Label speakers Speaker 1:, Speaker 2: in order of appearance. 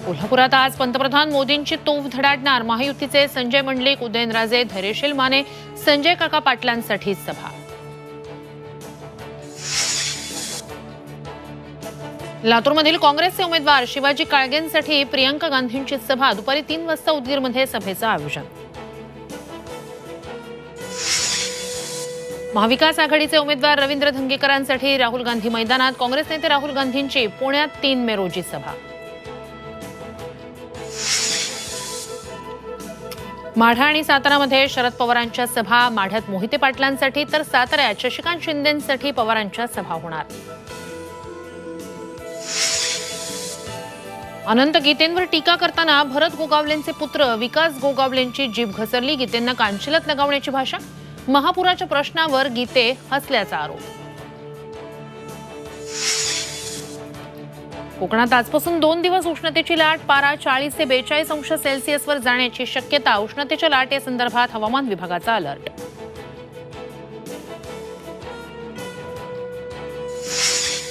Speaker 1: कोल्हापुरात आज पंतप्रधान मोदींची तोफ धडाडणार महायुतीचे संजय मंडलिक, उदयनराजे, धैर्यशील माने, संजय काका पाटलांसाठी सभा। लातूरमधील काँग्रेसचे उमेदवार शिवाजी काळगेंसाठी प्रियंका गांधींची सभा। दुपारी 3 वाजता उदगीरमध्ये सभेचं आयोजन। महाविकास आघाडीचे उमेदवार रवींद्र धंगेकरांसाठी राहुल गांधी मैदानात। काँग्रेस नेते राहुल गांधींची पुण्यात 3 मे रोजी सभा। माढा आणि सातारामध्ये शरद पवारांच्या सभा। माढ्यात मोहिते पाटलांसाठी तर साताऱ्यात शशिकांत शिंदेंसाठी पवारांच्या सभा होणार। अनंत गीतेंवर टीका करताना भरत गोगावलेंचे पुत्र विकास गोगावलेंची जीभ घसरली। गीतेंना कानशिलात लगावण्याची भाषा। महापुराच्या प्रश्नावर गीते हसल्याचा आरोप। कोकणात आजपासून 2 दिवस उष्णतेची लाट। पारा 40 ते 42 अंश सेल्सिअसवर जाण्याची शक्यता। उष्णतेच्या लाटेसंदर्भात हवामान विभागाचा अलर्ट।